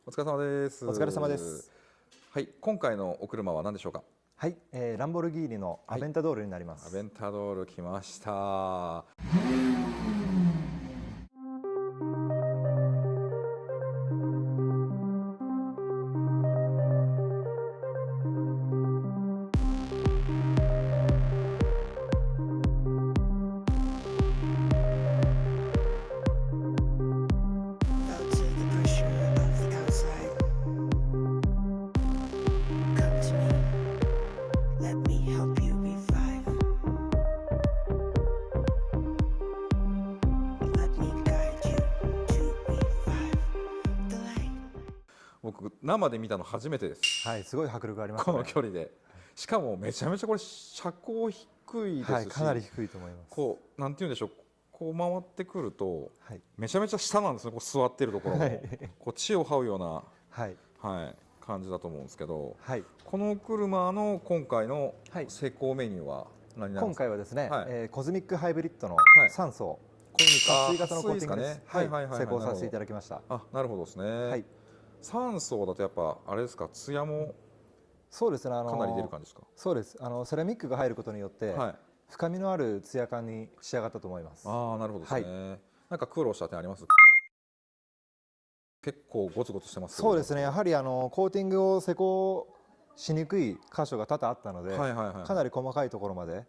お疲れ様です。お疲れ様です。はい、今回のお車は何でしょうか。はい、ランボルギーニのアベンタドールになります。アベンタドール来ました。僕生で見たの初めてです。はい、すごい迫力あります、ね、この距離で。しかもめちゃめちゃこれ車高低いですし、はい、かなり低いと思います。こうなんて言うんでしょう。こう回ってくると、はい、めちゃめちゃ下なんですね。こう座ってるところも、はい、こう地を這うような、はいはい、感じだと思うんですけど、はい、この車の今回の施工メニューは何になりますか。今回はですね、はい、コズミックハイブリッドの3層、撥水型のコーティングです。はい、施工させていただきました。あ、なるほどですね。はい、3層だとやっぱあれですか、艶もそうですね、かなり出る感じですか。そうです。セラミックが入ることによって、はい、深みのある艶感に仕上がったと思います。ああ、なるほどですね。はい、なんか苦労した点あります？結構ゴツゴツしてますけど。そうですね、やはりコーティングを施工しにくい箇所が多々あったので、かなり細かいところまで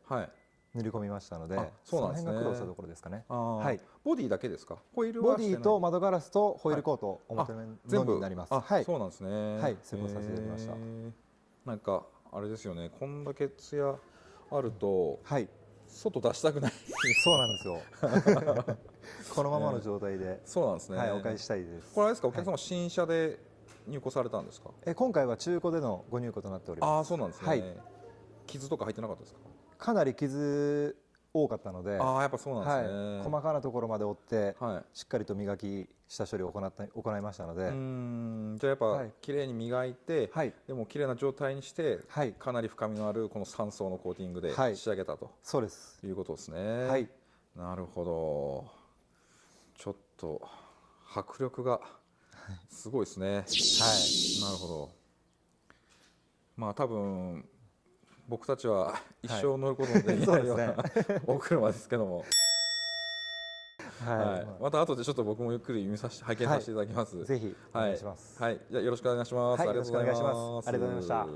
塗り込みましたので、その辺が苦労したところですかね。はい、ボディだけですか？ホイールはボディと窓ガラスとホイールコート、表面のみになります。はい、そうなんですね。はい、施工させていただきました。なんかあれですよね、こんだけツヤあると、はい、外出したくない。そうなんですよ。このままの状態で、そうなんですね。はい、お返ししたいです。これあれですか、お客様新車で入庫されたんですか？今回は中古でのご入庫となっております。ああ、そうなんですね。はい、傷とか入ってなかったですか？かなり傷多かったので、ああ、やっぱそうなんですね。はい、細かなところまで折って、はい、しっかりと磨き下処理を行いましたので、じゃあやっぱ綺麗に磨いて、はい、でも綺麗な状態にして、はい、かなり深みのあるこの3層のコーティングで仕上げたと、そうです、いうことですね。はい、なるほど。ちょっと迫力がすごいですね。はい、なるほど。まあ多分僕たちは一生乗ることのできないようなお車ですけども、はい、また後でちょっと僕もゆっくり拝見させていただきます。ぜひお願いします。はい、じゃあよろしくお願いします。ありがとうございます。ありがとうございました。